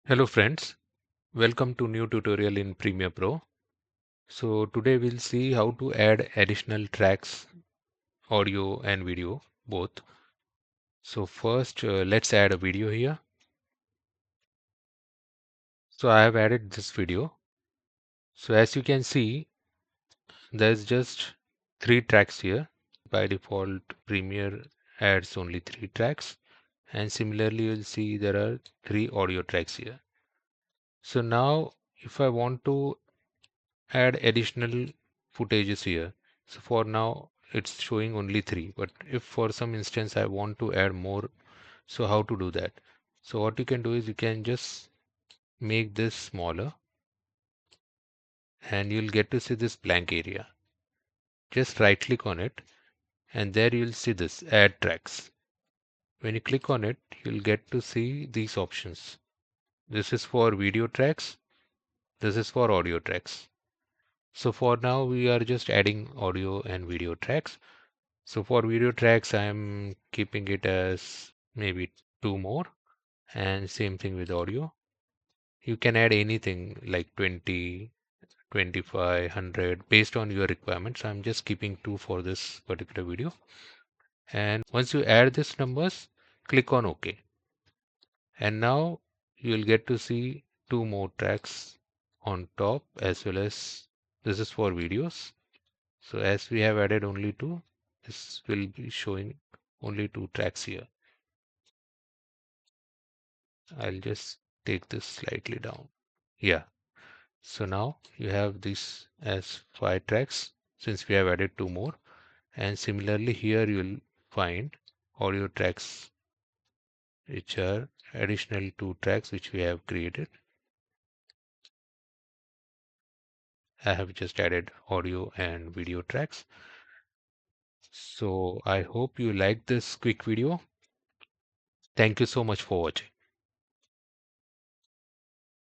Hello friends, welcome to new tutorial in Premiere Pro. So today we'll see how to add additional tracks, audio and video both. So first let's add a video here. So I have added this video. So as you can see, there's just 3 tracks here. By default, Premiere adds only 3 tracks. And similarly, you'll see there are 3 audio tracks here. So now if I want to add additional footages here. So for now it's showing only 3, but if for some instance I want to add more, so how to do that? So what you can do is you can just make this smaller and you'll get to see this blank area. Just right click on it and there you'll see this add tracks. When you click on it, you'll get to see these options. This is for video tracks. This is for audio tracks. So for now we are just adding audio and video tracks. So for video tracks, I'm keeping it as maybe 2 more, and same thing with audio. You can add anything like 20, 25, 100 based on your requirements. I'm just keeping 2 for this particular video. And once you add these numbers, click on OK. And now you'll get to see 2 more tracks on top, as well as this is for videos. So as we have added only 2, this will be showing only 2 tracks here. I'll just take this slightly down. Yeah. So now you have this as 5 tracks since we have added 2 more. And similarly here you'll find audio tracks, which are additional 2 tracks which we have created. I have just added audio and video tracks. So I hope you liked this quick video. Thank you so much for watching.